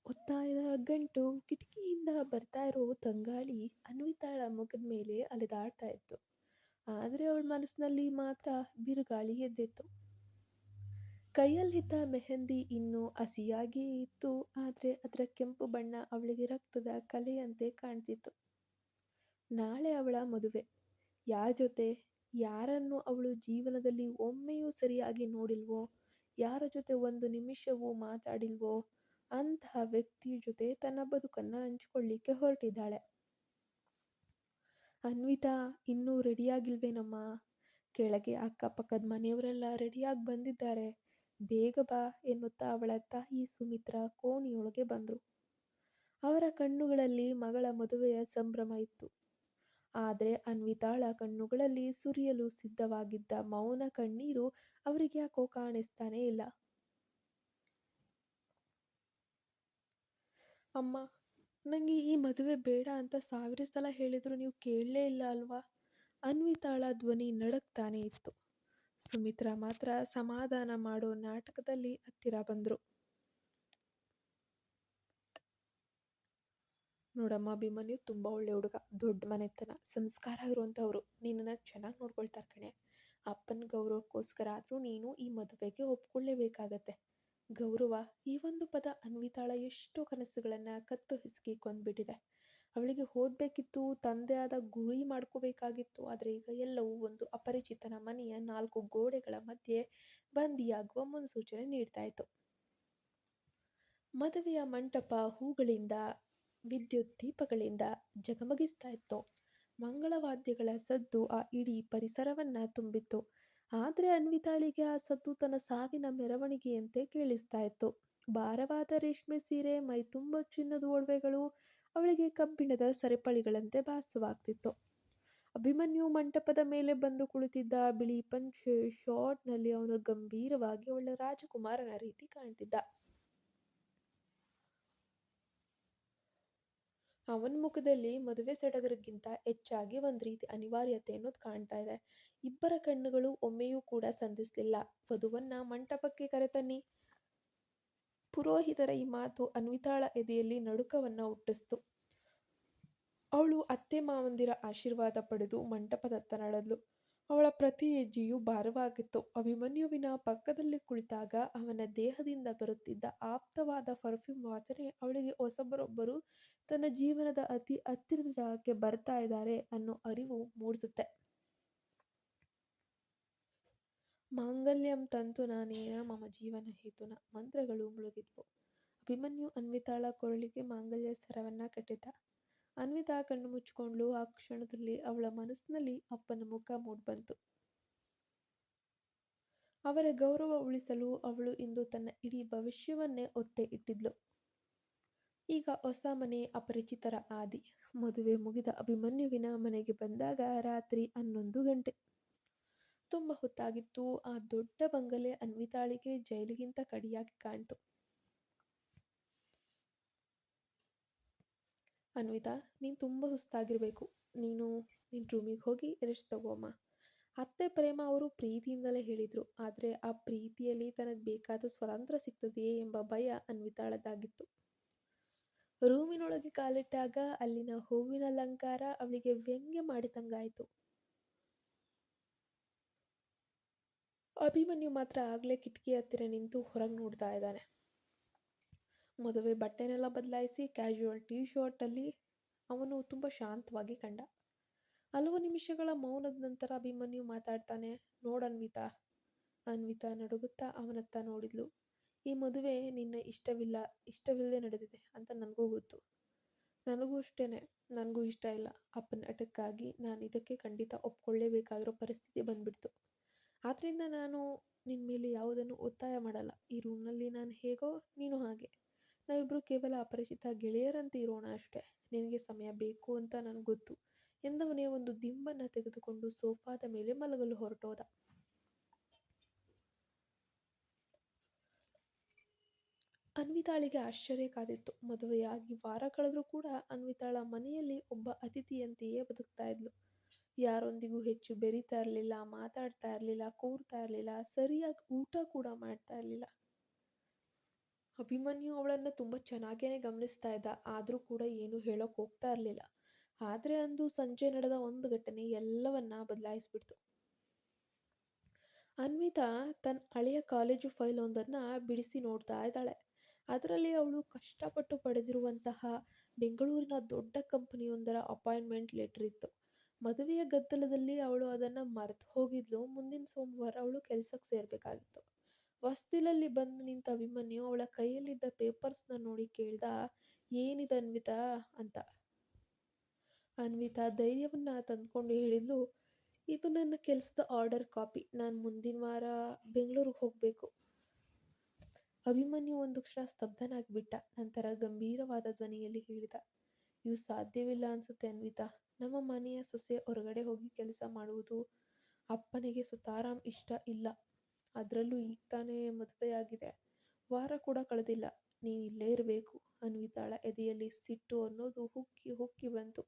ಒತ್ತಾಯದ ಗಂಟು ಕಿಟಕಿಯಿಂದ ಬರ್ತಾ ಇರೋ ತಂಗಾಳಿ ಅನ್ವಿತಾಳ ಮುಖದ ಮೇಲೆ ಅಲೆದಾಡ್ತಾ ಇತ್ತು. ಆದರೆ ಅವಳ ಮನಸ್ಸಿನಲ್ಲಿ ಮಾತ್ರ ಬಿರುಗಾಳಿ ಎದ್ದಿತ್ತು. ಕೈಯಲ್ಲಿದ್ದ ಮೆಹಂದಿ ಇನ್ನೂ ಹಸಿಯಾಗಿಯೇ ಇತ್ತು, ಆದರೆ ಅದರ ಕೆಂಪು ಬಣ್ಣ ಅವಳಿಗೆ ರಕ್ತದ ಕಲೆಯಂತೆ ಕಾಣ್ತಿತ್ತು. ನಾಳೆ ಅವಳ ಮದುವೆ. ಯಾರ ಜೊತೆ? ಯಾರನ್ನು ಅವಳು ಜೀವನದಲ್ಲಿ ಒಮ್ಮೆಯೂ ಸರಿಯಾಗಿ ನೋಡಿಲ್ವೋ, ಯಾರ ಜೊತೆ ಒಂದು ನಿಮಿಷವೂ ಮಾತಾಡಿಲ್ವೋ ಅಂತಹ ವ್ಯಕ್ತಿಯ ಜೊತೆ ತನ್ನ ಬದುಕನ್ನ ಹಂಚಿಕೊಳ್ಳಿಕ್ಕೆ ಹೊರಟಿದ್ದಾಳೆ. ಅನ್ವಿತಾ, ಇನ್ನೂ ರೆಡಿಯಾಗಿಲ್ವೇನಮ್ಮ? ಕೆಳಗೆ ಅಕ್ಕಪಕ್ಕದ ಮನೆಯವರೆಲ್ಲ ರೆಡಿಯಾಗಿ ಬಂದಿದ್ದಾರೆ, ಬೇಗ ಬಾ ಎನ್ನುತ್ತಾ ಅವಳ ತಾಯಿ ಸುಮಿತ್ರಾ ಕೋಣೆಯೊಳಗೆ ಬಂದರು. ಅವರ ಕಣ್ಣುಗಳಲ್ಲಿ ಮಗಳ ಮದುವೆಯ ಸಂಭ್ರಮ ಇತ್ತು. ಆದರೆ ಅನ್ವಿತಾಳ ಕಣ್ಣುಗಳಲ್ಲಿ ಸುರಿಯಲು ಸಿದ್ಧವಾಗಿದ್ದ ಮೌನ ಕಣ್ಣೀರು ಅವರಿಗೆ ಯಾಕೋ ಕಾಣಿಸ್ತಾನೇ ಇಲ್ಲ. ಅಮ್ಮ, ನನಗೆ ಈ ಮದುವೆ ಬೇಡ ಅಂತ 1000 ಸಲ ಹೇಳಿದ್ರು ನೀವು ಕೇಳಲೇ ಇಲ್ಲ ಅಲ್ವಾ? ಅನ್ವಿತಾಳ ಧ್ವನಿ ನಡುಗ್ತಾನೆ ಇತ್ತು. ಸುಮಿತ್ರಾ ಮಾತ್ರ ಸಮಾಧಾನ ಮಾಡೋ ನಾಟಕದಲ್ಲಿ ಹತ್ತಿರ ಬಂದ್ರು. ನೋಡಮ್ಮ, ಅಭಿಮನ್ಯು ತುಂಬ ಒಳ್ಳೆ ಹುಡುಗ, ದೊಡ್ಡ ಮನೆತನ, ಸಂಸ್ಕಾರ ಇರುವಂಥವ್ರು, ನಿನ್ನನ್ನು ಚೆನ್ನಾಗಿ ನೋಡ್ಕೊಳ್ತಾರೆ ಕಣೆ. ಅಪ್ಪನ ಗೌರವಕ್ಕೋಸ್ಕರ ಆದರೂ ನೀನು ಈ ಮದುವೆಗೆ ಒಪ್ಕೊಳ್ಳೇಬೇಕಾಗತ್ತೆ. ಗೌರವ, ಈ ಒಂದು ಪದ ಅನ್ವಿತಾಳ ಎಷ್ಟೋ ಕನಸುಗಳನ್ನು ಕತ್ತು ಹಿಸುಕಿ ಕೊಂದ್ಬಿಟ್ಟಿದೆ. ಅವಳಿಗೆ ಓದಬೇಕಿತ್ತು, ತಂದೆಯಾದ ಗುರಿ ಮಾಡ್ಕೋಬೇಕಾಗಿತ್ತು, ಆದರೆ ಈಗ ಎಲ್ಲವೂ ಒಂದು ಅಪರಿಚಿತನ ಮನೆಯ 4 ಗೋಡೆಗಳ ಮಧ್ಯೆ ಬಂದಿಯಾಗುವ ಮುನ್ಸೂಚನೆ ನೀಡ್ತಾ ಇತ್ತು. ಮದುವೆಯ ಮಂಟಪ ಹೂಗಳಿಂದ, ವಿದ್ಯುತ್ ದೀಪಗಳಿಂದ ಜಗಮಗಿಸ್ತಾ ಇತ್ತು. ಮಂಗಳವಾದ್ಯಗಳ ಸದ್ದು ಆ ಇಡೀ ಪರಿಸರವನ್ನ ತುಂಬಿತ್ತು. ಆದರೆ ಅನ್ವಿತಾಳಿಗೆ ಆ ಸದ್ದು ತನ್ನ ಸಾವಿನ ಮೆರವಣಿಗೆಯಂತೆ ಕೇಳಿಸ್ತಾ ಇತ್ತು. ಭಾರವಾದ ರೇಷ್ಮೆ ಸೀರೆ, ಮೈ ತುಂಬ ಚಿನ್ನದ ಒಡವೆಗಳು ಅವಳಿಗೆ ಕಬ್ಬಿಣದ ಸರಪಳಿಗಳಂತೆ ಭಾಸವಾಗ್ತಿತ್ತು. ಅಭಿಮನ್ಯು ಮಂಟಪದ ಮೇಲೆ ಬಂದು ಕುಳಿತಿದ್ದ. ಬಿಳಿ ಪಂಚೆ ಶಾರ್ಟ್ನಲ್ಲಿ ಅವನು ಗಂಭೀರವಾಗಿ ಅವಳ ರಾಜಕುಮಾರನ ರೀತಿ ಕಾಣ್ತಿದ್ದ. ಅವನ ಮುಖದಲ್ಲಿ ಮದುವೆ ಸಡಗರಕ್ಕಿಂತ ಹೆಚ್ಚಾಗಿ ಒಂದು ರೀತಿ ಅನಿವಾರ್ಯತೆ ಅನ್ನೋದು ಕಾಣ್ತಾ ಇದೆ. ಇಬ್ಬರ ಕಣ್ಣುಗಳು ಒಮ್ಮೆಯೂ ಕೂಡ ಸಂಧಿಸಲಿಲ್ಲ. ವಧುವನ್ನ ಮಂಟಪಕ್ಕೆ ಕರೆತನ್ನಿ. ಪುರೋಹಿತರ ಈ ಮಾತು ಅನ್ವಿತಾಳ ಎದೆಯಲ್ಲಿ ನಡುಕವನ್ನ ಹುಟ್ಟಿಸ್ತು. ಅವಳು ಅತ್ತೆ ಮಾವಂದಿರ ಆಶೀರ್ವಾದ ಪಡೆದು ಮಂಟಪದತ್ತ ನಡೆದಳು. ಅವಳ ಪ್ರತಿ ಹೆಜ್ಜೆಯೂ ಭಾರವಾಗಿತ್ತು. ಅಭಿಮನ್ಯುವಿನ ಪಕ್ಕದಲ್ಲಿ ಕುಳಿತಾಗ ಅವನ ದೇಹದಿಂದ ಬರುತ್ತಿದ್ದ ಆಪ್ತವಾದ ಪರ್ಫ್ಯೂಮ್ ವಾಸನೆ ಅವಳಿಗೆ ಹೊಸಬರೊಬ್ಬರು ತನ್ನ ಜೀವನದ ಅತಿ ಹತ್ತಿರದ ಜಾಗಕ್ಕೆ ಬರ್ತಾ ಇದ್ದಾರೆ ಅನ್ನೋ ಅರಿವು ಮೂಡಿಸುತ್ತೆ. ಮಾಂಗಲ್ಯಂ ತಂತುನಾನೇನ ಮಮ ಜೀವನ ಹೇತುನ ಮಂತ್ರಗಳು ಮುಳುಗಿದ್ವು. ಅಭಿಮನ್ಯು ಅನ್ವಿತಾಳ ಕೊರಳಿಗೆ ಮಾಂಗಲ್ಯ ಸರವನ್ನ ಕಟ್ಟಿದ್ದ. ಅನ್ವಿತಾ ಕಣ್ಣು ಮುಚ್ಚಿಕೊಂಡ್ಳು. ಆ ಕ್ಷಣದಲ್ಲಿ ಅವಳ ಮನಸ್ಸಿನಲ್ಲಿ ಅಪ್ಪನ ಮುಖ ಮೂಡ್ಬಂತು. ಅವರ ಗೌರವ ಉಳಿಸಲು ಅವಳು ಇಂದು ತನ್ನ ಇಡೀ ಭವಿಷ್ಯವನ್ನೇ ಒತ್ತೆ ಇಟ್ಟಿದ್ಲು. ಈಗ ಹೊಸ ಮನೆ, ಅಪರಿಚಿತರ ಆದಿ. ಮದುವೆ ಮುಗಿದ ಅಭಿಮನ್ಯುವಿನ ಮನೆಗೆ ಬಂದಾಗ ರಾತ್ರಿ 11 ಗಂಟೆ. ತುಂಬ ಹೊತ್ತಾಗಿತ್ತು. ಆ ದೊಡ್ಡ ಬಂಗಲೆ ಅನ್ವಿತಾಳಿಗೆ ಜೈಲಿಗಿಂತ ಕಡಿಯಾಗಿ ಕಾಣ್ತು. ಅನ್ವಿತಾ, ನೀನು ತುಂಬ ಸುಸ್ತಾಗಿರ್ಬೇಕು. ನಿನ್ನ ರೂಮಿಗೆ ಹೋಗಿ ರೆಸ್ಟ್ ತಗೋಮ್ಮ. ಅತ್ತೆ ಪ್ರೇಮ ಅವರು ಪ್ರೀತಿಯಿಂದಲೇ ಹೇಳಿದ್ರು. ಆದರೆ ಆ ಪ್ರೀತಿಯಲ್ಲಿ ತನಗೆ ಬೇಕಾದ ಸ್ವಾತಂತ್ರ್ಯ ಸಿಗ್ತದೆಯೇ ಎಂಬ ಭಯ ಅನ್ವಿತಾಳದಾಗಿತ್ತು. ರೂಮಿನೊಳಗೆ ಕಾಲಿಟ್ಟಾಗ ಅಲ್ಲಿನ ಹೂವಿನ ಅಲಂಕಾರ ಅವಳಿಗೆ ವ್ಯಂಗ್ಯ ಮಾಡಿದಂಗಾಯ್ತು. ಅಭಿಮನ್ಯು ಮಾತ್ರ ಆಗ್ಲೇ ಕಿಟಕಿ ಹತ್ತಿರ ನಿಂತು ಹೊರಗೆ ನೋಡ್ತಾ ಇದ್ದಾನೆ. ಮದುವೆ ಬಟ್ಟೆನೆಲ್ಲ ಬದಲಾಯಿಸಿ ಕ್ಯಾಶುವಲ್ ಟೀ ಶರ್ಟಲ್ಲಿ ಅವನು ತುಂಬ ಶಾಂತವಾಗಿ ಕಂಡ. ಹಲವು ನಿಮಿಷಗಳ ಮೌನದ ನಂತರ ಅಭಿಮನ್ಯು ಮಾತಾಡ್ತಾನೆ. ನೋಡನ್ವಿತಾ. ಅನ್ವಿತಾ ನಡುಗುತ್ತಾ ಅವನತ್ತ ನೋಡಿದ್ಲು. ಈ ಮದುವೆ ನಿನ್ನ ಇಷ್ಟವಿಲ್ಲದೆ ನಡೆದಿದೆ ಅಂತ ನನಗೂ ಗೊತ್ತು. ನನಗೂ ಅಷ್ಟೇನೆ. ನನಗೂ ಇಷ್ಟ ಇಲ್ಲ. ಅಪ್ಪನ ಹಠಕ್ಕಾಗಿ ನಾನು ಇದಕ್ಕೆ ಖಂಡಿತ ಒಪ್ಕೊಳ್ಳೇಬೇಕಾಗಿರೋ ಪರಿಸ್ಥಿತಿ ಬಂದ್ಬಿಡ್ತು. ಆದ್ದರಿಂದ ನಾನು ನಿನ್ನ ಮೇಲೆ ಯಾವುದನ್ನು ಒತ್ತಾಯ ಮಾಡಲ್ಲ. ಈ ರೂಮ್ನಲ್ಲಿ ನಾನು ಹೇಗೋ ನೀನು ಹಾಗೆ. ನಾವಿಬ್ಬರು ಕೇವಲ ಅಪರಿಚಿತ ಗೆಳೆಯರಂತೆ ಇರೋಣ ಅಷ್ಟೇ. ನಿನಗೆ ಸಮಯ ಬೇಕು ಅಂತ ನನಗೆ ಗೊತ್ತು ಎಂದವನೇ ಒಂದು ದಿಂಬನ್ನು ತೆಗೆದುಕೊಂಡು ಸೋಫಾದ ಮೇಲೆ ಮಲಗಲು ಹೊರಟೋದ. ಅನ್ವಿತಾಳಿಗೆ ಆಶ್ಚರ್ಯ ಕಾದಿತ್ತು. ಮದುವೆಯಾಗಿ ವಾರ ಕಳೆದರೂ ಕೂಡ ಅನ್ವಿತಾಳ ಮನೆಯಲ್ಲಿ ಒಬ್ಬ ಅತಿಥಿಯಂತೆಯೇ ಬದುಕ್ತಾ ಇದ್ಲು. ಯಾರೊಂದಿಗೂ ಹೆಚ್ಚು ಬೆರೀತಾ ಇರಲಿಲ್ಲ, ಮಾತಾಡ್ತಾ ಇರಲಿಲ್ಲ, ಕೂರ್ತಾ ಇರಲಿಲ್ಲ, ಸರಿಯಾಗಿ ಊಟ ಕೂಡ ಮಾಡ್ತಾ ಇರಲಿಲ್ಲ. ಅಭಿಮನ್ಯು ಅವಳನ್ನು ತುಂಬ ಚೆನ್ನಾಗೇ ಗಮನಿಸ್ತಾ ಇದ್ದ. ಆದರೂ ಕೂಡ ಏನೂ ಹೇಳೋಕೆ ಹೋಗ್ತಾ ಇರಲಿಲ್ಲ. ಆದರೆ ಅಂದು ಸಂಜೆ ನಡೆದ ಒಂದು ಘಟನೆ ಎಲ್ಲವನ್ನ ಬದಲಾಯಿಸ್ಬಿಡ್ತು. ಅನ್ವಿತಾ ತನ್ನ ಹಳೆಯ ಕಾಲೇಜು ಫೈಲ್ ಒಂದನ್ನು ಬಿಡಿಸಿ ನೋಡ್ತಾ ಇದ್ದಾಳೆ. ಅದರಲ್ಲಿ ಅವಳು ಕಷ್ಟಪಟ್ಟು ಪಡೆದಿರುವಂತಹ ಬೆಂಗಳೂರಿನ ದೊಡ್ಡ ಕಂಪನಿಯೊಂದರ ಅಪಾಯಿಂಟ್ಮೆಂಟ್ ಲೆಟರ್ ಇತ್ತು. ಮದುವೆಯ ಗದ್ದಲದಲ್ಲಿ ಅವಳು ಅದನ್ನು ಮರೆತು ಹೋಗಿದ್ಲು. ಮುಂದಿನ ಸೋಮವಾರ ಅವಳು ಕೆಲಸಕ್ಕೆ ಸೇರಬೇಕಾಗಿತ್ತು. ಹೊಸ್ತಿಲಲ್ಲಿ ಬಂದು ನಿಂತ ಅಭಿಮನ್ಯು ಅವಳ ಕೈಯಲ್ಲಿದ್ದ ಪೇಪರ್ಸ್ನ ನೋಡಿ ಕೇಳ್ದ, ಏನಿದೆ ಅನ್ವಿತಾ ಅಂತ. ಅನ್ವಿತಾ ಧೈರ್ಯವನ್ನ ತಂದ್ಕೊಂಡು ಹೇಳಿದ್ಲು, ಇದು ನನ್ನ ಕೆಲಸದ ಆರ್ಡರ್ ಕಾಪಿ. ನಾನು ಮುಂದಿನ ವಾರ ಬೆಂಗಳೂರಿಗೆ ಹೋಗಬೇಕು. ಅಭಿಮನ್ಯು ಒಂದು ಕ್ಷಣ ಸ್ತಬ್ಧನಾಗಿಬಿಟ್ಟ. ನಂತರ ಗಂಭೀರವಾದ ಧ್ವನಿಯಲ್ಲಿ ಹೇಳಿದ, ಇದು ಸಾಧ್ಯವಿಲ್ಲ ಅನ್ಸುತ್ತೆ ಅನ್ವಿತಾ. ನಮ್ಮ ಮನೆಯ ಸೊಸೆ ಹೊರಗಡೆ ಹೋಗಿ ಕೆಲಸ ಮಾಡುವುದು ಅಪ್ಪನಿಗೆ ಸುತಾರಾಮ್ ಇಷ್ಟ ಇಲ್ಲ. ಅದರಲ್ಲೂ ಈಗ ತಾನೇ ಮದುವೆಯಾಗಿದೆ. ವಾರ ಕೂಡ ಕಳೆದಿಲ್ಲ. ನೀನು ಇಲ್ಲೇ ಇರಬೇಕು. ಅನ್ವಿತಾಳ ಎದೆಯಲ್ಲಿ ಸಿಟ್ಟು ಅನ್ನೋದು ಹುಕ್ಕಿ ಹುಕ್ಕಿ ಬಂತು.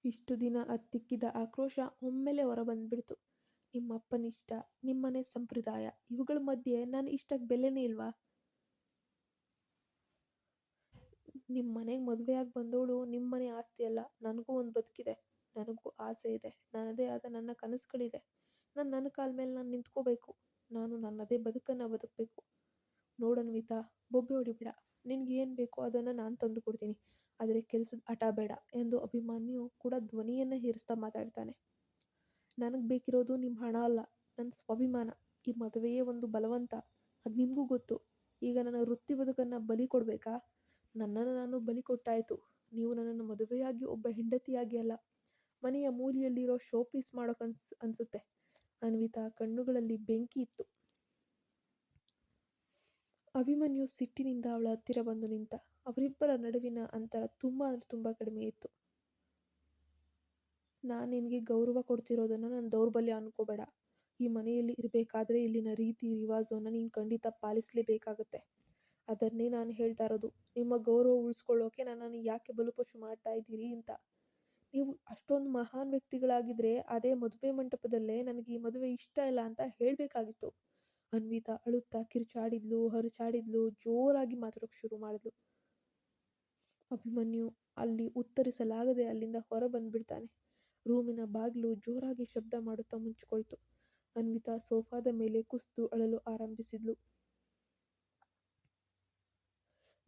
ಇಷ್ಟು ದಿನ ಅತ್ತಿಕ್ಕಿದ ಆಕ್ರೋಶ ಒಮ್ಮೆಲೆ ಹೊರಬಂದ್ಬಿಡ್ತು. ನಿಮ್ಮಪ್ಪನಿಷ್ಟ, ನಿಮ್ಮನೆ ಸಂಪ್ರದಾಯ, ಇವುಗಳ ಮಧ್ಯೆ ನನ್ನ ಇಷ್ಟಕ್ಕೆ ಬೆಲೆನೇ ಇಲ್ವಾ? ನಿಮ್ಮ ಮನೆಗೆ ಮದುವೆಯಾಗಿ ಬಂದವಳು ನಿಮ್ಮನೆ ಆಸ್ತಿ ಅಲ್ಲ. ನನಗೂ ಒಂದು ಬದುಕಿದೆ, ನನಗೂ ಆಸೆ ಇದೆ, ನನ್ನದೇ ಆದ ನನ್ನ ಕನಸುಗಳಿದೆ. ನಾನು ನನ್ನ ಕಾಲ ಮೇಲೆ ನಾನು ನಿಂತ್ಕೋಬೇಕು. ನಾನು ನನ್ನದೇ ಬದುಕನ್ನು ಬದುಕಬೇಕು. ನೋಡನ್ವಿತಾ, ಬೊಬ್ಬೆ ಹೊಡಿಬೇಡ. ನಿನಗೆ ಏನು ಬೇಕೋ ಅದನ್ನು ನಾನು ತಂದು ಕೊಡ್ತೀನಿ. ಆದರೆ ಕೆಲಸದ ಹಠ ಬೇಡ ಎಂದು ಅಭಿಮನ್ಯು ಕೂಡ ಧ್ವನಿಯನ್ನು ಹೇರಿಸ್ತಾ ಮಾತಾಡ್ತಾನೆ. ನನಗೆ ಬೇಕಿರೋದು ನಿಮ್ಮ ಹಣ ಅಲ್ಲ, ನನ್ನ ಸ್ವಾಭಿಮಾನ. ಈ ಮದುವೆಯೇ ಒಂದು ಬಲವಂತ, ಅದು ನಿಮಗೂ ಗೊತ್ತು. ಈಗ ನನ್ನ ವೃತ್ತಿ ಬದುಕನ್ನು ಬಲಿ ಕೊಡಬೇಕಾ? ನನ್ನನ್ನು ನಾನು ಬಲಿ ಕೊಟ್ಟಾಯಿತು. ನೀವು ನನ್ನನ್ನು ಮದುವೆಯಾಗಿ ಒಬ್ಬ ಹೆಂಡತಿಯಾಗಿ ಅಲ್ಲ, ಮನೆಯ ಮೂಲೆಯಲ್ಲಿರೋ ಶೋ ಪೀಸ್ ಮಾಡೋಕೆ ಅನಿಸುತ್ತೆ. ಅನ್ವಿತಾ ಕಣ್ಣುಗಳಲ್ಲಿ ಬೆಂಕಿ ಇತ್ತು. ಅಭಿಮನ್ಯು ಸಿಟ್ಟಿನಿಂದ ಅವಳ ಹತ್ತಿರ ಬಂದು ನಿಂತ. ಅವರಿಬ್ಬರ ನಡುವಿನ ಅಂತರ ತುಂಬ ಅಂದರೆ ತುಂಬ ಕಡಿಮೆ ಇತ್ತು. ನಾನು ನಿನಗೆ ಗೌರವ ಕೊಡ್ತಿರೋದನ್ನು ನನ್ನ ದೌರ್ಬಲ್ಯ ಅನ್ಕೋಬೇಡ. ಈ ಮನೆಯಲ್ಲಿ ಇರಬೇಕಾದ್ರೆ ಇಲ್ಲಿನ ರೀತಿ ರಿವಾಜನ್ನು ನೀನು ಖಂಡಿತ ಪಾಲಿಸಲೇಬೇಕಾಗತ್ತೆ. ಅದನ್ನೇ ನಾನು ಹೇಳ್ತಾ ಇರೋದು. ನಿಮ್ಮ ಗೌರವ ಉಳಿಸ್ಕೊಳ್ಳೋಕೆ ನನ್ನನ್ನು ಯಾಕೆ ಬಲುಪಶು ಮಾಡ್ತಾ ಇದ್ದೀರಿ ಅಂತ. ನೀವು ಅಷ್ಟೊಂದು ಮಹಾನ್ ವ್ಯಕ್ತಿಗಳಾಗಿದ್ದರೆ ಅದೇ ಮದುವೆ ಮಂಟಪದಲ್ಲೇ ನನಗೆ ಈ ಮದುವೆ ಇಷ್ಟ ಇಲ್ಲ ಅಂತ ಹೇಳಬೇಕಾಗಿತ್ತು. ಅನ್ವಿತಾ ಅಳುತ್ತಾ ಕಿರುಚಾಡಿದ್ಲು, ಹರಿಚಾಡಿದ್ಲು, ಜೋರಾಗಿ ಮಾತಾಡೋಕೆ ಶುರು ಮಾಡಿದ್ಲು. ಅಭಿಮನ್ಯು ಅಲ್ಲಿ ಉತ್ತರಿಸಲಾಗದೆ ಅಲ್ಲಿಂದ ಹೊರ ಬಂದ್ಬಿಡ್ತಾನೆ. ರೂಮಿನ ಬಾಗಿಲು ಜೋರಾಗಿ ಶಬ್ದ ಮಾಡುತ್ತಾ ಮುಚ್ಚಿಕೊಳ್ತು. ಅನ್ವಿತಾ ಸೋಫಾದ ಮೇಲೆ ಕುಸಿದು ಅಳಲು ಆರಂಭಿಸಿದ್ಲು.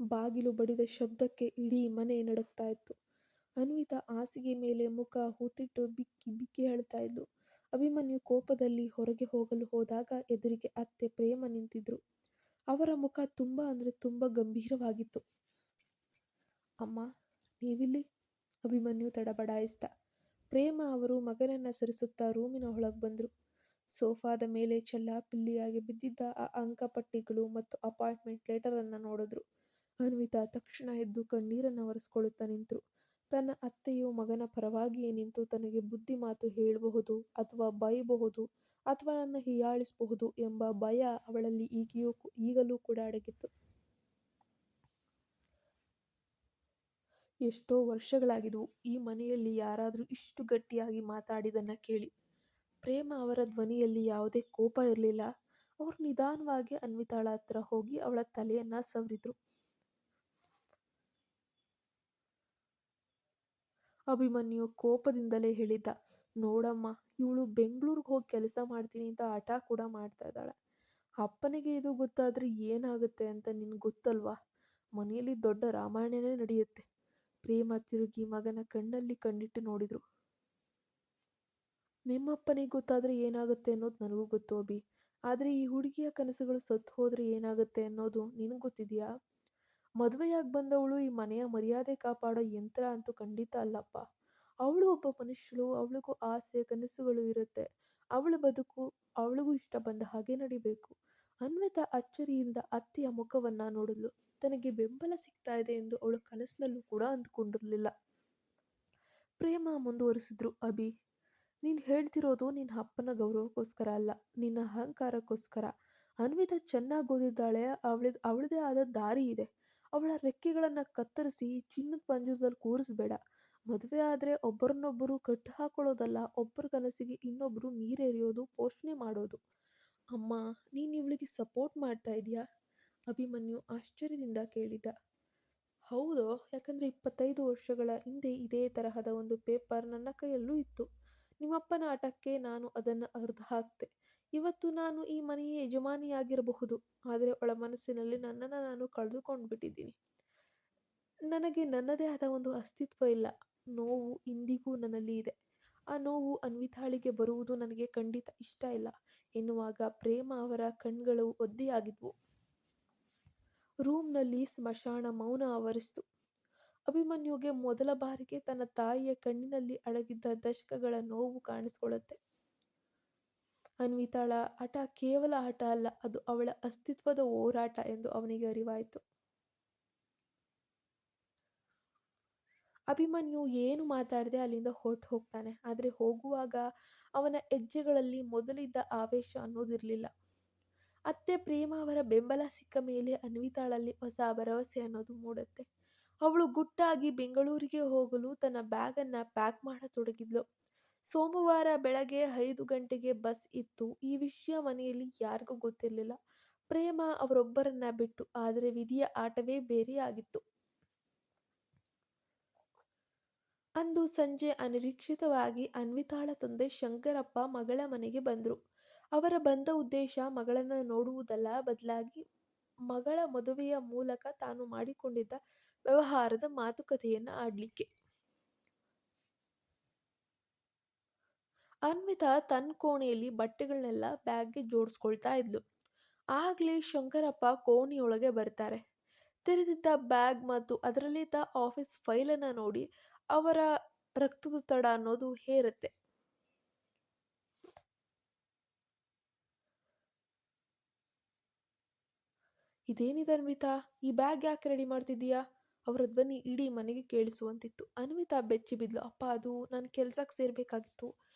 ಬಾಗಿಲು ಬಡಿದ ಶಬ್ದಕ್ಕೆ ಇಡೀ ಮನೆ ನಡುಗ್ತಾ ಇತ್ತು. ಅನ್ವಿತಾ ಹಾಸಿಗೆ ಮೇಲೆ ಮುಖ ಹೂತಿಟ್ಟು ಬಿಕ್ಕಿ ಬಿಕ್ಕಿ ಅಳ್ತಾ ಇದ್ಲು. ಅಭಿಮನ್ಯು ಕೋಪದಲ್ಲಿ ಹೊರಗೆ ಹೋಗಲು ಹೋದಾಗ ಎದುರಿಗೆ ಅತ್ತೆ ಪ್ರೇಮ ನಿಂತಿದ್ರು. ಅವರ ಮುಖ ತುಂಬ ಅಂದರೆ ತುಂಬ ಗಂಭೀರವಾಗಿತ್ತು. ಅಮ್ಮ, ನೀವಿಲ್ಲಿ? ಅಭಿಮನ್ಯು ತಡಬಡಾಯಿಸಿದ. ಪ್ರೇಮ ಅವರು ಮಗನನ್ನ ಸರಿಸುತ್ತಾ ರೂಮಿನ ಒಳಗೆ ಬಂದರು. ಸೋಫಾದ ಮೇಲೆ ಚೆಲ್ಲಾಪಿಲ್ಲಿಯಾಗಿ ಬಿದ್ದಿದ್ದ ಆ ಅಂಕಪಟ್ಟಿಗಳು ಮತ್ತು ಅಪಾಯಿಂಟ್ಮೆಂಟ್ ಲೆಟರನ್ನು ನೋಡಿದ್ರು. ಅನ್ವಿತಾ ತಕ್ಷಣ ಎದ್ದು ಕಣ್ಣೀರನ್ನು ಒರೆಸ್ಕೊಳ್ಳುತ್ತಾ ನಿಂತರು. ತನ್ನ ಅತ್ತೆಯು ಮಗನ ಪರವಾಗಿಯೇ ನಿಂತು ತನಗೆ ಬುದ್ಧಿ ಮಾತು ಹೇಳಬಹುದು ಅಥವಾ ಬೈಯಬಹುದು ಅಥವಾ ನನ್ನ ಹೀಯಾಳಿಸಬಹುದು ಎಂಬ ಭಯ ಅವಳಲ್ಲಿ ಈಗಲೂ ಕೂಡ ಅಡಗಿತ್ತು. ಎಷ್ಟೋ ವರ್ಷಗಳಾಗಿದ್ವು ಈ ಮನೆಯಲ್ಲಿ ಯಾರಾದರೂ ಇಷ್ಟು ಗಟ್ಟಿಯಾಗಿ ಮಾತಾಡಿದನ್ನು ಕೇಳಿ. ಪ್ರೇಮ ಅವರ ಧ್ವನಿಯಲ್ಲಿ ಯಾವುದೇ ಕೋಪ ಇರಲಿಲ್ಲ. ಅವರು ನಿಧಾನವಾಗಿ ಅನ್ವಿತಾಳ ಹತ್ರ ಹೋಗಿ ಅವಳ ತಲೆಯನ್ನ ಸವರಿದ್ರು. ಅಭಿಮನ್ಯು ಕೋಪದಿಂದಲೇ ಹೇಳಿದ್ದ, ನೋಡಮ್ಮ, ಇವಳು ಬೆಂಗಳೂರಿಗೆ ಹೋಗಿ ಕೆಲಸ ಮಾಡ್ತೀನಿ ಅಂತ ಹಠ ಕೂಡ ಮಾಡ್ತಾ ಇದ್ದಾಳೆ. ಅಪ್ಪನಿಗೆ ಇದು ಗೊತ್ತಾದರೆ ಏನಾಗುತ್ತೆ ಅಂತ ನಿನ್ಗೆ ಗೊತ್ತಲ್ವಾ? ಮನೆಯಲ್ಲಿ ದೊಡ್ಡ ರಾಮಾಯಣನೇ ನಡೆಯುತ್ತೆ. ಪ್ರೇಮ ತಿರುಗಿ ಮಗನ ಕಣ್ಣಲ್ಲಿ ಕಣ್ಣಿಟ್ಟು ನೋಡಿದ್ರು. ನಿಮ್ಮಪ್ಪನಿಗೆ ಗೊತ್ತಾದರೆ ಏನಾಗುತ್ತೆ ಅನ್ನೋದು ನನಗೂ ಗೊತ್ತು ಅಭಿ. ಆದರೆ ಈ ಹುಡುಗಿಯ ಕನಸುಗಳು ಸತ್ತು ಹೋದರೆ ಏನಾಗುತ್ತೆ ಅನ್ನೋದು ನಿನಗೆ ಗೊತ್ತಿದೆಯಾ? ಮದುವೆಯಾಗಿ ಬಂದವಳು ಈ ಮನೆಯ ಮರ್ಯಾದೆ ಕಾಪಾಡೋ ಯಂತ್ರ ಅಂತೂ ಖಂಡಿತ ಅಲ್ಲಪ್ಪ. ಅವಳು ಒಬ್ಬ ಮನುಷ್ಯಳು. ಅವಳಿಗೂ ಆಸೆ ಕನಸುಗಳು ಇರುತ್ತೆ. ಅವಳ ಬದುಕು ಅವಳಿಗೂ ಇಷ್ಟ ಬಂದ ಹಾಗೆ ನಡಿಬೇಕು. ಅನ್ವಿತಾ ಅಚ್ಚರಿಯಿಂದ ಅತ್ತೆಯ ಮುಖವನ್ನ ನೋಡಿದ್ಲು. ತನಗೆ ಬೆಂಬಲ ಸಿಗ್ತಾ ಇದೆ ಎಂದು ಅವಳು ಕನಸಿನಲ್ಲೂ ಕೂಡ ಅಂದ್ಕೊಂಡಿರಲಿಲ್ಲ. ಪ್ರೇಮ ಮುಂದುವರಿಸಿದ್ರು, ಅಭಿ, ನೀನು ಹೇಳ್ತಿರೋದು ನಿನ್ನ ಅಪ್ಪನ ಗೌರವಕ್ಕೋಸ್ಕರ ಅಲ್ಲ, ನಿನ್ನ ಅಹಂಕಾರಕ್ಕೋಸ್ಕರ. ಅನ್ವಿತಾ ಚೆನ್ನಾಗಿ ಓದಿದ್ದಾಳೆ. ಅವಳದೇ ಆದ ದಾರಿ ಇದೆ. ಅವಳ ರೆಕ್ಕೆಗಳನ್ನು ಕತ್ತರಿಸಿ ಚಿನ್ನದ ಪಂಜರದಲ್ಲಿ ಕೂರಿಸ್ಬೇಡ. ಮದುವೆ ಆದರೆ ಒಬ್ಬರನ್ನೊಬ್ಬರು ಕಟ್ಟು ಹಾಕೊಳ್ಳೋದಲ್ಲ, ಒಬ್ಬರ ಕನಸಿಗೆ ಇನ್ನೊಬ್ಬರು ನೀರೆರೆಯೋದು, ಪೋಷಣೆ ಮಾಡೋದು. ಅಮ್ಮ, ನೀನು ಇವಳಿಗೆ ಸಪೋರ್ಟ್ ಮಾಡ್ತಾ ಇದೀಯಾ? ಅಭಿಮನ್ಯು ಆಶ್ಚರ್ಯದಿಂದ ಕೇಳಿದ. ಹೌದು, ಯಾಕಂದ್ರೆ 25 ವರ್ಷಗಳ ಹಿಂದೆ ಇದೇ ತರಹದ ಒಂದು ಪೇಪರ್ ನನ್ನ ಕೈಯಲ್ಲೂ ಇತ್ತು. ನಿಮ್ಮಪ್ಪನ ಆಟಕ್ಕೆ ನಾನು ಅದನ್ನು ಅರ್ಧ ಹಾಕ್ತೆ. ಇವತ್ತು ನಾನು ಈ ಮನೆಯ ಯಜಮಾನಿಯಾಗಿರಬಹುದು, ಆದರೆ ಒಳ ಮನಸ್ಸಿನಲ್ಲಿ ನನ್ನನ್ನು ನಾನು ಕಳೆದುಕೊಂಡು ಬಿಟ್ಟಿದ್ದೀನಿ. ನನಗೆ ನನ್ನದೇ ಆದ ಒಂದು ಅಸ್ತಿತ್ವ ಇಲ್ಲ. ನೋವು ಇಂದಿಗೂ ನನ್ನಲ್ಲಿ ಇದೆ. ಆ ನೋವು ಅನ್ವಿತಾಳಿಗೆ ಬರುವುದು ನನಗೆ ಖಂಡಿತ ಇಷ್ಟ ಇಲ್ಲ ಎನ್ನುವಾಗ ಪ್ರೇಮ ಅವರ ಕಣ್ಗಳು ಒದ್ದೆಯಾಗಿದ್ವು. ರೂಮ್ನಲ್ಲಿ ಸ್ಮಶಾನ ಮೌನ ಆವರಿಸಿತು. ಅಭಿಮನ್ಯುಗೆ ಮೊದಲ ಬಾರಿಗೆ ತನ್ನ ತಾಯಿಯ ಕಣ್ಣಿನಲ್ಲಿ ಅಡಗಿದ್ದ ದಶಕಗಳ ನೋವು ಕಾಣಿಸಿಕೊಳ್ಳುತ್ತೆ. ಅನ್ವಿತಾಳ ಆಟ ಕೇವಲ ಆಟ ಅಲ್ಲ, ಅದು ಅವಳ ಅಸ್ತಿತ್ವದ ಹೋರಾಟ ಎಂದು ಅವನಿಗೆ ಅರಿವಾಯಿತು. ಅಭಿಮನ್ಯು ಏನು ಮಾತಾಡದೆ ಅಲ್ಲಿಂದ ಹೊರಟು ಹೋಗ್ತಾನೆ. ಆದರೆ ಹೋಗುವಾಗ ಅವನ ಹೆಜ್ಜೆಗಳಲ್ಲಿ ಮೊದಲಿದ್ದ ಆವೇಶ ಅನ್ನೋದಿರಲಿಲ್ಲ. ಅತ್ತೆ ಪ್ರೇಮ ಅವರ ಬೆಂಬಲ ಸಿಕ್ಕ ಮೇಲೆ ಅನ್ವಿತಾಳಲ್ಲಿ ಹೊಸ ಭರವಸೆ ಅನ್ನೋದು ಮೂಡುತ್ತೆ. ಅವಳು ಗುಟ್ಟಾಗಿ ಬೆಂಗಳೂರಿಗೆ ಹೋಗಲು ತನ್ನ ಬ್ಯಾಗನ್ನು ಪ್ಯಾಕ್ ಮಾಡತೊಡಗಿದ್ಲು. ಸೋಮವಾರ ಬೆಳಗ್ಗೆ 5 ಗಂಟೆಗೆ ಬಸ್ ಇತ್ತು. ಈ ವಿಷಯ ಮನೆಯಲ್ಲಿ ಯಾರಿಗೂ ಗೊತ್ತಿರಲಿಲ್ಲ, ಪ್ರೇಮ ಅವರೊಬ್ಬರನ್ನ ಬಿಟ್ಟು. ಆದರೆ ವಿಧಿಯ ಆಟವೇ ಬೇರೆಯಾಗಿತ್ತು. ಅಂದು ಸಂಜೆ ಅನಿರೀಕ್ಷಿತವಾಗಿ ಅನ್ವಿತಾಳ ತಂದೆ ಶಂಕರಪ್ಪ ಮಗಳ ಮನೆಗೆ ಬಂದರು. ಅವರ ಬಂದ ಉದ್ದೇಶ ಮಗಳನ್ನ ನೋಡುವುದಲ್ಲ, ಬದಲಾಗಿ ಮಗಳ ಮದುವೆಯ ಮೂಲಕ ತಾನು ಮಾಡಿಕೊಂಡಿದ್ದ ವ್ಯವಹಾರದ ಮಾತುಕತೆಯನ್ನ ಆಡ್ಲಿಕ್ಕೆ. ಅನ್ವಿತಾ ತನ್ನ ಕೋಣೆಯಲ್ಲಿ ಬಟ್ಟೆಗಳನ್ನೆಲ್ಲ ಬ್ಯಾಗ್ಗೆ ಜೋಡಿಸ್ಕೊಳ್ತಾ ಇದ್ಲು. ಆಗ್ಲೇ ಶಂಕರಪ್ಪ ಕೋಣೆಯೊಳಗೆ ಬರ್ತಾರೆ. ತೆರೆದಿದ್ದ ಬ್ಯಾಗ್ ಮತ್ತು ಅದರಲ್ಲಿದ್ದ ಆಫೀಸ್ ಫೈಲನ್ನು ನೋಡಿ ಅವರ ರಕ್ತದೊತ್ತಡ ಅನ್ನೋದು ಹೇರುತ್ತೆ. ಇದೇನಿದೆ ಅನ್ವಿತಾ, ಈ ಬ್ಯಾಗ್ ಯಾಕೆ ರೆಡಿ ಮಾಡ್ತಿದ್ದೀಯಾ? ಅವರ ಧ್ವನಿ ಇಡೀ ಮನೆಗೆ ಕೇಳಿಸುವಂತಿತ್ತು. ಅನ್ವಿತಾ ಬೆಚ್ಚಿ ಬಿದ್ಲು. ಅಪ್ಪ, ಅದು ನಾನು ಕೆಲ್ಸಕ್ಕೆ ಸೇರ್ಬೇಕಾಗಿತ್ತು.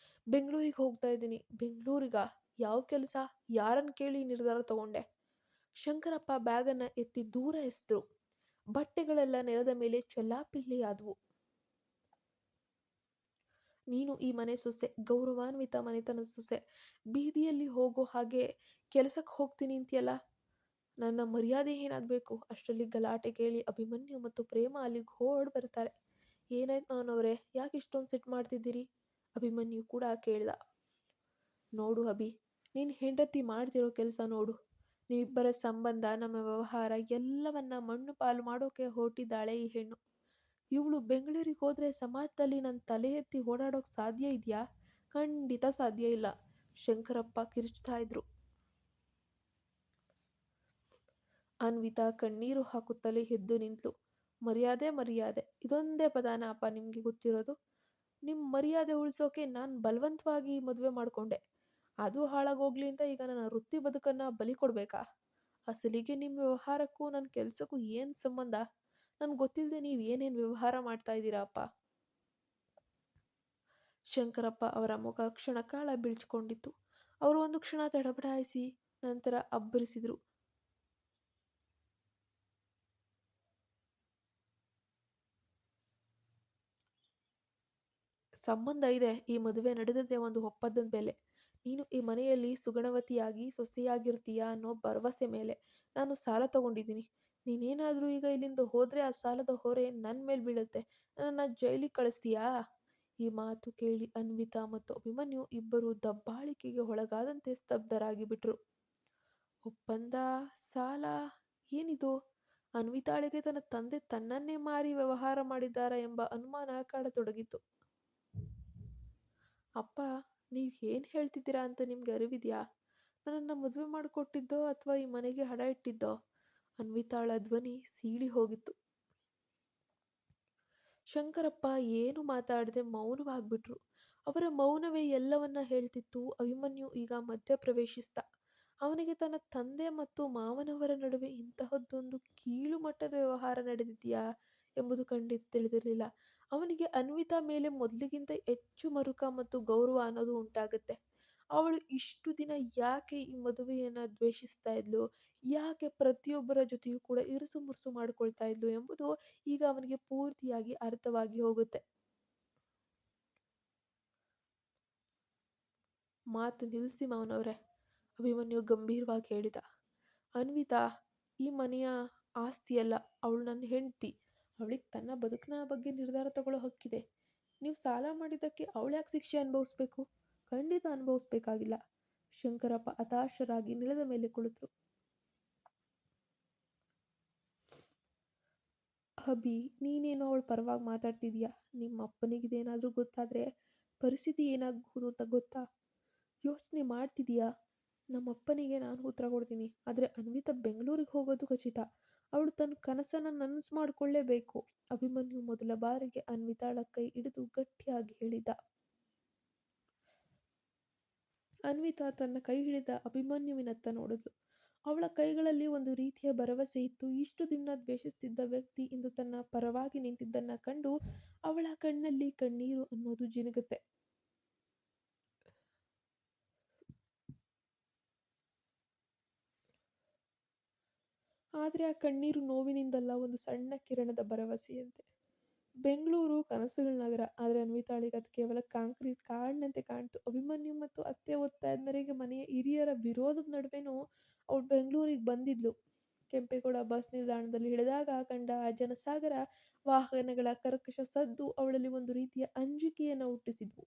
ಬೆಂಗಳೂರಿಗೆ ಹೋಗ್ತಾ ಇದ್ದೀನಿ. ಬೆಂಗಳೂರಿಗ? ಯಾವ ಕೆಲಸ? ಯಾರನ್ನು ಕೇಳಿ ನಿರ್ಧಾರ ತಗೊಂಡೆ? ಶಂಕರಪ್ಪ ಬ್ಯಾಗನ್ನು ಎತ್ತಿ ದೂರ ಎಸೆದ್ರು. ಬಟ್ಟೆಗಳೆಲ್ಲ ನೆಲದ ಮೇಲೆ ಚೆಲ್ಲಾಪಿಲ್ಲಿಯಾದವು. ನೀನು ಈ ಮನೆ ಸೊಸೆ, ಗೌರವಾನ್ವಿತ ಮನೆತನದ ಸೊಸೆ. ಬೀದಿಯಲ್ಲಿ ಹೋಗೋ ಹಾಗೆ ಕೆಲಸಕ್ಕೆ ಹೋಗ್ತೀನಿ ಅಂತೀಯಲ್ಲ, ನನ್ನ ಮರ್ಯಾದೆ ಏನಾಗಬೇಕು? ಅಷ್ಟರಲ್ಲಿ ಗಲಾಟೆ ಕೇಳಿ ಅಭಿಮನ್ಯು ಮತ್ತು ಪ್ರೇಮ ಅಲ್ಲಿಗೆ ಓಡ್ ಬರ್ತಾರೆ. ಏನಾಯ್ತು ಮಾವನವ್ರೆ, ಯಾಕೆ ಇಷ್ಟೊಂದು ಸಿಟ್ಟು ಮಾಡ್ತಿದ್ದೀರಿ? ಅಭಿಮನ್ಯು ಕೂಡ ಕೇಳ್ದ. ನೋಡು ಅಭಿ, ನೀನು ಹೆಂಡತಿ ಮಾಡ್ತಿರೋ ಕೆಲಸ ನೋಡು. ನೀವಿಬ್ಬರ ಸಂಬಂಧ, ನಮ್ಮ ವ್ಯವಹಾರ ಎಲ್ಲವನ್ನ ಮಣ್ಣು ಪಾಲು ಮಾಡೋಕೆ ಹೊರಟಿದ್ದಾಳೆ ಈ ಹೆಣ್ಣು. ಇವಳು ಬೆಂಗಳೂರಿಗೆ ಹೋದ್ರೆ ಸಮಾಜದಲ್ಲಿ ನನ್ನ ತಲೆ ಎತ್ತಿ ಓಡಾಡೋಕೆ ಸಾಧ್ಯ ಇದೆಯಾ? ಖಂಡಿತ ಸಾಧ್ಯ ಇಲ್ಲ. ಶಂಕರಪ್ಪ ಕಿರ್ಚ್ತಾ ಇದ್ರು. ಅನ್ವಿತಾ ಕಣ್ಣೀರು ಹಾಕುತ್ತಲೇ ಎದ್ದು ನಿಂತಳು. ಮರ್ಯಾದೆ ಮರ್ಯಾದೆ, ಇದೊಂದೇ ಪದಾನ ಅಪ್ಪ ನಿಮಗೆ ಗೊತ್ತಿರೋದು? ನಿಮ್ಮ ಮರ್ಯಾದೆ ಉಳಿಸೋಕೆ ನಾನು ಬಲವಂತವಾಗಿ ಮದುವೆ ಮಾಡಿಕೊಂಡೆ. ಅದು ಹಾಳಾಗೋಗ್ಲಿ ಅಂತ ಈಗ ನನ್ನ ವೃತ್ತಿ ಬದುಕನ್ನು ಬಲಿ ಕೊಡಬೇಕಾ? ಅಸಲಿಗೆ ನಿಮ್ಮ ವ್ಯವಹಾರಕ್ಕೂ ನನ್ನ ಕೆಲಸಕ್ಕೂ ಏನು ಸಂಬಂಧ? ನನ್ಗೆ ಗೊತ್ತಿಲ್ಲದೆ ನೀವು ಏನೇನು ವ್ಯವಹಾರ ಮಾಡ್ತಾ ಇದ್ದೀರಾ ಅಪ್ಪ? ಶಂಕರಪ್ಪ ಅವರ ಮುಖ ಕ್ಷಣಕಾಲ ಬಿಳಿಸ್ಕೊಂಡಿತ್ತು. ಅವರು ಒಂದು ಕ್ಷಣ ತಡಬಡಾಯಿಸಿ ನಂತರ ಅಬ್ಬರಿಸಿದರು. ಸಂಬಂಧ ಇದೆ. ಈ ಮದುವೆ ನಡೆದದ್ದೇ ಒಂದು ಒಪ್ಪಂದದ ಮೇಲೆ. ನೀನು ಈ ಮನೆಯಲ್ಲಿ ಸುಗುಣವತಿಯಾಗಿ ಸೊಸೆಯಾಗಿರ್ತೀಯ ಅನ್ನೋ ಭರವಸೆ ಮೇಲೆ ನಾನು ಸಾಲ ತಗೊಂಡಿದ್ದೀನಿ. ನೀನೇನಾದರೂ ಈಗ ಇಲ್ಲಿಂದ ಹೋದರೆ ಆ ಸಾಲದ ಹೊರೆ ನನ್ನ ಮೇಲೆ ಬೀಳುತ್ತೆ. ನನ್ನನ್ನು ಜೈಲಿಗೆ ಕಳಿಸ್ತೀಯಾ? ಈ ಮಾತು ಕೇಳಿ ಅನ್ವಿತಾ ಮತ್ತು ಅಭಿಮನ್ಯು ಇಬ್ಬರು ದಬ್ಬಾಳಿಕೆಗೆ ಒಳಗಾದಂತೆ ಸ್ತಬ್ಧರಾಗಿ ಬಿಟ್ರು. ಒಪ್ಪಂದ? ಸಾಲ? ಏನಿದು? ಅನ್ವಿತಾಳಿಗೆ ತನ್ನ ತಂದೆ ತನ್ನನ್ನೇ ಮಾರಿ ವ್ಯವಹಾರ ಮಾಡಿದ್ದಾರಾ ಎಂಬ ಅನುಮಾನ ಕಾಡತೊಡಗಿತು. ಅಪ್ಪ, ನೀವು ಏನು ಹೇಳ್ತಿದ್ದೀರಾ ಅಂತ ನಿಮ್ಗೆ ಅರಿವಿದೆಯಾ? ನನ್ನನ್ನು ಮದುವೆ ಮಾಡಿಕೊಟ್ಟಿದ್ದೋ ಅಥವಾ ಈ ಮನೆಗೆ ಹಡ ಇಟ್ಟಿದ್ದೋ? ಅನ್ವಿತಾಳ ಧ್ವನಿ ಸೀಳಿ ಹೋಗಿತ್ತು. ಶಂಕರಪ್ಪ ಏನು ಮಾತಾಡದೆ ಮೌನವಾಗ್ಬಿಟ್ರು. ಅವರ ಮೌನವೇ ಎಲ್ಲವನ್ನ ಹೇಳ್ತಿತ್ತು. ಅಭಿಮನ್ಯು ಈಗ ಮಧ್ಯ ಪ್ರವೇಶಿಸ್ತ. ಅವನಿಗೆ ತನ್ನ ತಂದೆ ಮತ್ತು ಮಾವನವರ ನಡುವೆ ಇಂತಹದ್ದೊಂದು ಕೀಳು ಮಟ್ಟದ ವ್ಯವಹಾರ ನಡೆದಿದೆಯಾ ಎಂಬುದು ಖಂಡಿತ ತಿಳಿದಿರಲಿಲ್ಲ. ಅವನಿಗೆ ಅನ್ವಿತಾ ಮೇಲೆ ಮೊದಲಿಗಿಂತ ಹೆಚ್ಚು ಮರುಕ ಮತ್ತು ಗೌರವ ಅನ್ನೋದು ಉಂಟಾಗುತ್ತೆ. ಅವಳು ಇಷ್ಟು ದಿನ ಯಾಕೆ ಈ ಮದುವೆಯನ್ನು ದ್ವೇಷಿಸ್ತಾ ಇದ್ಲು, ಯಾಕೆ ಪ್ರತಿಯೊಬ್ಬರ ಜೊತೆಯೂ ಕೂಡ ಇರುಸು ಮುರುಸು ಮಾಡ್ಕೊಳ್ತಾ ಇದ್ಲು ಎಂಬುದು ಈಗ ಅವನಿಗೆ ಪೂರ್ತಿಯಾಗಿ ಅರ್ಥವಾಗಿ ಹೋಗುತ್ತೆ. ಮಾತು ನಿಲ್ಲಿಸಿ ಮಾವನವ್ರೆ, ಅಭಿಮನ್ಯು ಗಂಭೀರವಾಗಿ ಹೇಳಿದ. ಅನ್ವಿತಾ, ಈ ಮನೆಯ ಆಸ್ತಿಯಲ್ಲ, ಅವಳು ನನ್ನ ಹೆಂಡತಿ. ಅವಳಿಗೆ ತನ್ನ ಬದುಕಿನ ಬಗ್ಗೆ ನಿರ್ಧಾರ ತಗೊಳ್ಳೋ ಹಕ್ಕಿದೆ. ನೀವು ಸಾಲ ಮಾಡಿದ್ದಕ್ಕೆ ಅವಳ್ಯಾಕೆ ಶಿಕ್ಷೆ ಅನುಭವಿಸ್ಬೇಕು? ಖಂಡಿತ ಅನುಭವಿಸ್ಬೇಕಾಗಿಲ್ಲ. ಶಂಕರಪ್ಪ ಹತಾಶರಾಗಿ ನೆಲದ ಮೇಲೆ ಕುಳಿತರು. ಅಭಿ, ನೀನೇನೋ ಅವಳ ಪರವಾಗಿ ಮಾತಾಡ್ತಿದೀಯಾ. ನಿಮ್ಮ ಅಪ್ಪನಿಗಿದೇನಾದರೂ ಗೊತ್ತಾದರೆ ಪರಿಸ್ಥಿತಿ ಏನಾಗಬಹುದು ಅಂತ ಗೊತ್ತಾ? ಯೋಚನೆ ಮಾಡ್ತಿದೀಯಾ? ನಮ್ಮ ಅಪ್ಪನಿಗೆ ನಾನು ಉತ್ತರ ಕೊಡ್ತೀನಿ. ಆದರೆ ಅನ್ವಿತಾ ಬೆಂಗಳೂರಿಗೆ ಹೋಗೋದು ಖಚಿತ. ಅವಳು ತನ್ನ ಕನಸನ್ನು ನನಸು ಮಾಡಿಕೊಳ್ಳೇಬೇಕು. ಅಭಿಮನ್ಯು ಮೊದಲ ಬಾರಿಗೆ ಅನ್ವಿತಾಳ ಕೈ ಹಿಡಿದು ಗಟ್ಟಿಯಾಗಿ ಹೇಳಿದ. ಅನ್ವಿತಾ ತನ್ನ ಕೈ ಹಿಡಿದ ಅಭಿಮನ್ಯುವಿನತ್ತ ನೋಡಿದ್ಲು. ಅವಳ ಕೈಗಳಲ್ಲಿ ಒಂದು ರೀತಿಯ ಭರವಸೆ ಇತ್ತು. ಇಷ್ಟು ದಿನ ದ್ವೇಷಿಸುತ್ತಿದ್ದ ವ್ಯಕ್ತಿ ಇಂದು ತನ್ನ ಪರವಾಗಿ ನಿಂತಿದ್ದನ್ನ ಕಂಡು ಅವಳ ಕಣ್ಣಲ್ಲಿ ಕಣ್ಣೀರು ಅನ್ನೋದು ಜಿನುಗುತ್ತೆ. ಆದರೆ ಆ ಕಣ್ಣೀರು ನೋವಿನಿಂದಲ್ಲ, ಒಂದು ಸಣ್ಣ ಕಿರಣದ ಭರವಸೆಯಂತೆ. ಬೆಂಗಳೂರು ಕನಸುಗಳ ನಗರ, ಆದರೆ ಅನ್ವಿತಾಳಿಗೆ ಅದು ಕೇವಲ ಕಾಂಕ್ರೀಟ್ ಕಾಡಿನಂತೆ ಕಾಣ್ತು. ಅಭಿಮನ್ಯು ಮತ್ತು ಅತ್ತೆ ಒತ್ತಾಯದ ಮೇರೆಗೆ ಮನೆಯ ಹಿರಿಯರ ವಿರೋಧದ ನಡುವೆನೂ ಅವಳು ಬೆಂಗಳೂರಿಗೆ ಬಂದಿದ್ಲು. ಕೆಂಪೇಗೌಡ ಬಸ್ ನಿಲ್ದಾಣದಲ್ಲಿ ಇಳಿದಾಗ ಕಂಡ ಆ ಜನಸಾಗರ, ವಾಹನಗಳ ಕರ್ಕಶ ಸದ್ದು ಅವಳಲ್ಲಿ ಒಂದು ರೀತಿಯ ಅಂಜಿಕೆಯನ್ನು ಹುಟ್ಟಿಸಿದ್ವು.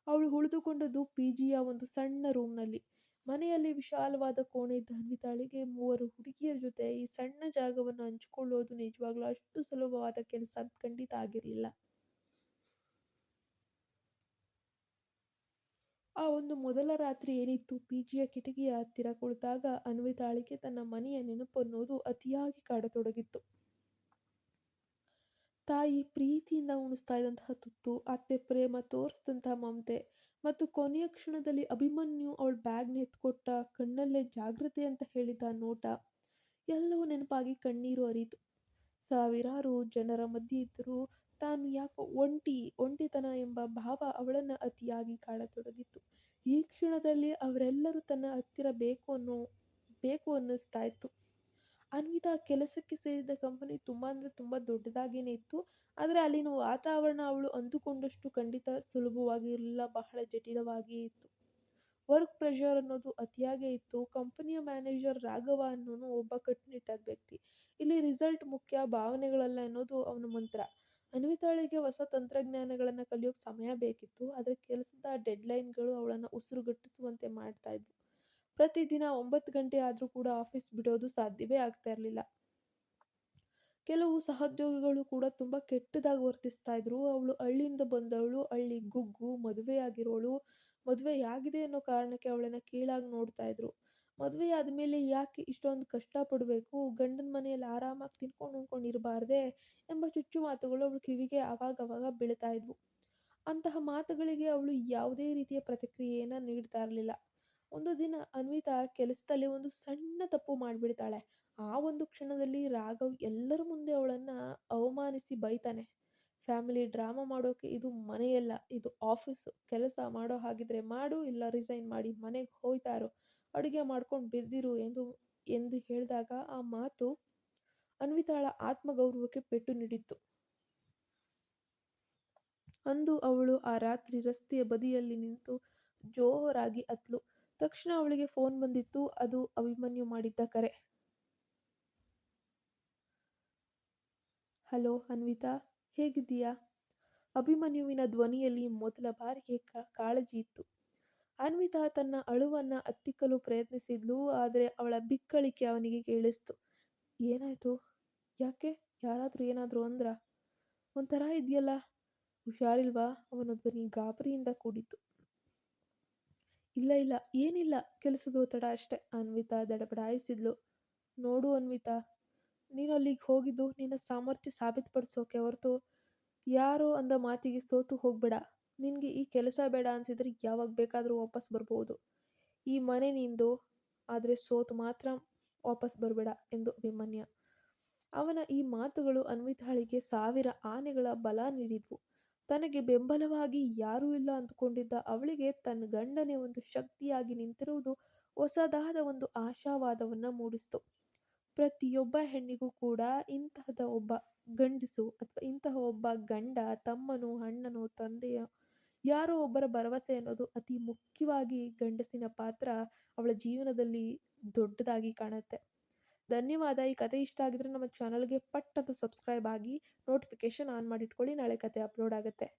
ಅವಳು ಉಳಿದುಕೊಂಡದ್ದು ಪಿಜಿಯ ಒಂದು ಸಣ್ಣ ರೂಮ್ನಲ್ಲಿ. ಮನೆಯಲ್ಲಿ ವಿಶಾಲವಾದ ಕೋಣೆ ಇದ್ದ ಅನ್ವಿತಾಳಿಗೆ 3 ಹುಡುಗಿಯರ ಜೊತೆ ಈ ಸಣ್ಣ ಜಾಗವನ್ನು ಹಂಚಿಕೊಳ್ಳೋದು ನಿಜವಾಗ್ಲೂ ಅಷ್ಟು ಸುಲಭವಾದ ಕೆಲಸ ಖಂಡಿತ ಆಗಿರಲಿಲ್ಲ. ಆ ಒಂದು ಮೊದಲ ರಾತ್ರಿ ಏನಿತ್ತು, ಪಿಜಿಯ ಕಿಟಕಿಯ ಹತ್ತಿರ ಕುಳಿತಾಗ ಅನ್ವಿತಾಳಿಗೆ ತನ್ನ ಮನೆಯ ನೆನಪು ಅನ್ನೋದು ಅತಿಯಾಗಿ ಕಾಡತೊಡಗಿತ್ತು. ತಾಯಿ ಪ್ರೀತಿಯಿಂದ ಉಣಿಸ್ತಾ ಇದ್ದಂತಹ ತುತ್ತು, ಅತ್ತೆ ಪ್ರೇಮ ತೋರಿಸಿದಂತಹ ಮಮತೆ, ಮತ್ತು ಕೊನೆಯ ಕ್ಷಣದಲ್ಲಿ ಅಭಿಮನ್ಯು ಅವಳ ಬ್ಯಾಗ್ನ ಎತ್ಕೊಟ್ಟ, ಕಣ್ಣಲ್ಲೇ ಜಾಗ್ರತೆ ಅಂತ ಹೇಳಿದ ನೋಟ, ಎಲ್ಲವೂ ನೆನಪಾಗಿ ಕಣ್ಣೀರು ಹರಿಯಿತು. ಸಾವಿರಾರು ಜನರ ಮಧ್ಯೆ ಇದ್ದರೂ ತಾನು ಯಾಕೋ ಒಂಟಿತನ ಎಂಬ ಭಾವ ಅವಳನ್ನು ಅತಿಯಾಗಿ ಕಾಡತೊಡಗಿತ್ತು. ಈ ಕ್ಷಣದಲ್ಲಿ ಅವರೆಲ್ಲರೂ ತನ್ನ ಹತ್ತಿರ ಬೇಕು ಅನ್ನಿಸ್ತಾ ಇತ್ತು. ಅನ್ವಿತಾ ಕೆಲಸಕ್ಕೆ ಸೇರಿದ ಕಂಪನಿ ತುಂಬ ಅಂದರೆ ತುಂಬ ದೊಡ್ಡದಾಗೇನೆ ಇತ್ತು. ಆದರೆ ಅಲ್ಲಿನ ವಾತಾವರಣ ಅವಳು ಅಂದುಕೊಂಡಷ್ಟು ಖಂಡಿತ ಸುಲಭವಾಗಿ ಇರಲಿಲ್ಲ, ಬಹಳ ಜಟಿಲವಾಗಿಯೇ ಇತ್ತು. ವರ್ಕ್ ಪ್ರೆಷರ್ ಅನ್ನೋದು ಅತಿಯಾಗೇ ಇತ್ತು. ಕಂಪನಿಯ ಮ್ಯಾನೇಜರ್ ರಾಘವ ಅನ್ನೋನು ಒಬ್ಬ ಕಟ್ಟುನಿಟ್ಟಾದ ವ್ಯಕ್ತಿ. ಇಲ್ಲಿ ರಿಸಲ್ಟ್ ಮುಖ್ಯ, ಭಾವನೆಗಳಲ್ಲ ಅನ್ನೋದು ಅವನ ಮಂತ್ರ. ಅನ್ವಿತಾಳಿಗೆ ಹೊಸ ತಂತ್ರಜ್ಞಾನಗಳನ್ನು ಕಲಿಯೋಕೆ ಸಮಯ ಬೇಕಿತ್ತು, ಆದರೆ ಕೆಲಸದ ಡೆಡ್ಲೈನ್ಗಳು ಅವಳನ್ನು ಉಸಿರುಗಟ್ಟಿಸುವಂತೆ ಮಾಡ್ತಾ ಇದ್ವು. ಪ್ರತಿದಿನ 9 ಗಂಟೆ ಆದರೂ ಕೂಡ ಆಫೀಸ್ ಬಿಡೋದು ಸಾಧ್ಯವೇ ಆಗ್ತಾ ಇರಲಿಲ್ಲ. ಕೆಲವು ಸಹೋದ್ಯೋಗಿಗಳು ಕೂಡ ತುಂಬ ಕೆಟ್ಟದಾಗಿ ವರ್ತಿಸ್ತಾ ಇದ್ರು. ಅವಳು ಹಳ್ಳಿಯಿಂದ ಬಂದವಳು, ಹಳ್ಳಿ ಗುಗ್ಗು, ಮದುವೆಯಾಗಿರೋಳು. ಮದುವೆಯಾಗಿದೆ ಅನ್ನೋ ಕಾರಣಕ್ಕೆ ಅವಳನ್ನು ಕೀಳಾಗಿ ನೋಡ್ತಾ ಇದ್ರು. ಮದುವೆ ಆದಮೇಲೆ ಯಾಕೆ ಇಷ್ಟೊಂದು ಕಷ್ಟಪಡಬೇಕು, ಗಂಡನ ಮನೆಯಲ್ಲಿ ಆರಾಮಾಗಿ ತಿನ್ಕೊಂಡು ಉಣ್ಕೊಂಡು ಇರಬಾರ್ದೆ ಎಂಬ ಚುಚ್ಚು ಮಾತುಗಳು ಅವಳ ಕಿವಿಗೆ ಆವಾಗವಾಗ ಬೀಳ್ತಾ ಇದ್ವು. ಅಂತಹ ಮಾತುಗಳಿಗೆ ಅವಳು ಯಾವುದೇ ರೀತಿಯ ಪ್ರತಿಕ್ರಿಯೆಯನ್ನು ನೀಡ್ತಾ ಇರಲಿಲ್ಲ. ಒಂದು ದಿನ ಅನ್ವಿತಾ ಕೆಲಸದಲ್ಲಿ ಒಂದು ಸಣ್ಣ ತಪ್ಪು ಮಾಡಿಬಿಡ್ತಾಳೆ. ಆ ಒಂದು ಕ್ಷಣದಲ್ಲಿ ರಾಘವ್ ಎಲ್ಲರ ಮುಂದೆ ಅವಳನ್ನು ಅವಮಾನಿಸಿ ಬೈತಾನೆ. ಫ್ಯಾಮಿಲಿ ಡ್ರಾಮಾ ಮಾಡೋಕೆ ಇದು ಮನೆಯಲ್ಲ, ಇದು ಆಫೀಸು. ಕೆಲಸ ಮಾಡೋ ಹಾಗಿದ್ರೆ ಮಾಡು, ಇಲ್ಲ ರಿಸೈನ್ ಮಾಡಿ ಮನೆಗೆ ಹೋಗ್ತಾ ಇರು, ಅಡುಗೆ ಮಾಡ್ಕೊಂಡು ಬಿದ್ದಿರು ಎಂದು ಹೇಳಿದಾಗ ಆ ಮಾತು ಅನ್ವಿತಾಳ ಆತ್ಮಗೌರವಕ್ಕೆ ಪೆಟ್ಟು ನೀಡಿತ್ತು. ಅಂದು ಅವಳು ಆ ರಾತ್ರಿ ರಸ್ತೆಯ ಬದಿಯಲ್ಲಿ ನಿಂತು ಜೋರಾಗಿ ಅತ್ಲು. ತಕ್ಷಣ ಅವಳಿಗೆ ಫೋನ್ ಬಂದಿತ್ತು. ಅದು ಅಭಿಮನ್ಯು ಮಾಡಿದ್ದ ಕರೆ. ಹಲೋ ಅನ್ವಿತಾ, ಹೇಗಿದ್ದೀಯಾ? ಅಭಿಮನ್ಯುವಿನ ಧ್ವನಿಯಲ್ಲಿ ಮೊದಲ ಬಾರಿಗೆ ಕಾಳಜಿ ಇತ್ತು. ಅನ್ವಿತಾ ತನ್ನ ಅಳುವನ್ನು ಹತ್ತಿಕ್ಕಲು ಪ್ರಯತ್ನಿಸಿದ್ಲು, ಆದರೆ ಅವಳ ಬಿಕ್ಕಳಿಕೆ ಅವನಿಗೆ ಕೇಳಿಸ್ತು. ಏನಾಯ್ತು? ಯಾಕೆ? ಯಾರಾದರೂ ಏನಾದರೂ ಅಂದ್ರ? ಒಂಥರ ಇದೆಯಲ್ಲ, ಹುಷಾರಿಲ್ವಾ? ಅವನ ಧ್ವನಿ ಗಾಬರಿಯಿಂದ ಕೂಡಿತ್ತು. ಇಲ್ಲ ಇಲ್ಲ, ಏನಿಲ್ಲ, ಕೆಲಸದ ಒತ್ತಡ ಅಷ್ಟೆ, ಅನ್ವಿತಾ ದಡಬಡಾಯಿಸಿದ್ಲು. ನೋಡು ಅನ್ವಿತಾ, ನೀನು ಅಲ್ಲಿಗೆ ಹೋಗಿದ್ದು ನಿನ್ನ ಸಾಮರ್ಥ್ಯ ಸಾಬೀತುಪಡಿಸೋಕೆ ಹೊರತು ಯಾರೋ ಅಂದ ಮಾತಿಗೆ ಸೋತು ಹೋಗಬೇಡ. ನಿನಗೆ ಈ ಕೆಲಸ ಬೇಡ ಅನಿಸಿದರೆ ಯಾವಾಗ ಬೇಕಾದರೂ ವಾಪಸ್ ಬರ್ಬೋದು. ಈ ಮನೆ ನಿಂದು, ಆದರೆ ಸೋತು ಮಾತ್ರ ವಾಪಸ್ ಬರಬೇಡ ಎಂದು ಅಭಿಮನ್ಯ. ಅವನ ಈ ಮಾತುಗಳು ಅನ್ವಿತಾಳಿಗೆ 1000 ಆನೆಗಳ ಬಲ ನೀಡಿದ್ವು. ತನಗೆ ಬೆಂಬಲವಾಗಿ ಯಾರೂ ಇಲ್ಲ ಅಂದುಕೊಂಡಿದ್ದ ಅವಳಿಗೆ ತನ್ನ ಗಂಡನೇ ಒಂದು ಶಕ್ತಿಯಾಗಿ ನಿಂತಿರುವುದು ಹೊಸದಾದ ಒಂದು ಆಶಾವಾದವನ್ನು ಮೂಡಿಸಿತು. ಪ್ರತಿಯೊಬ್ಬ ಹೆಣ್ಣಿಗೂ ಕೂಡ ಇಂತಹದ ಒಬ್ಬ ಗಂಡಸು ಅಥವಾ ಇಂತಹ ಒಬ್ಬ ಗಂಡ, ತಮ್ಮನೋ, ಅಣ್ಣನೋ, ತಂದೆಯೋ ಯಾರೋ ಒಬ್ಬರ ಭರವಸೆ ಅನ್ನೋದು ಅತಿ ಮುಖ್ಯವಾಗಿ ಗಂಡಸಿನ ಪಾತ್ರ ಅವಳ ಜೀವನದಲ್ಲಿ ದೊಡ್ಡದಾಗಿ ಕಾಣುತ್ತೆ. ಧನ್ಯವಾದ. ಈ ಕಥೆ ಇಷ್ಟ ಆಗಿದ್ರೆ ನಮ್ಮ ಚಾನಲ್‌ಗೆ ಪಟ್ ಅಂತ ಸಬ್ಸ್ಕ್ರೈಬ್ ಆಗಿ ನೋಟಿಫಿಕೇಷನ್ ಆನ್ ಮಾಡಿಟ್ಕೊಳ್ಳಿ. ನಾಳೆ ಕಥೆ ಅಪ್ಲೋಡ್ ಆಗುತ್ತೆ.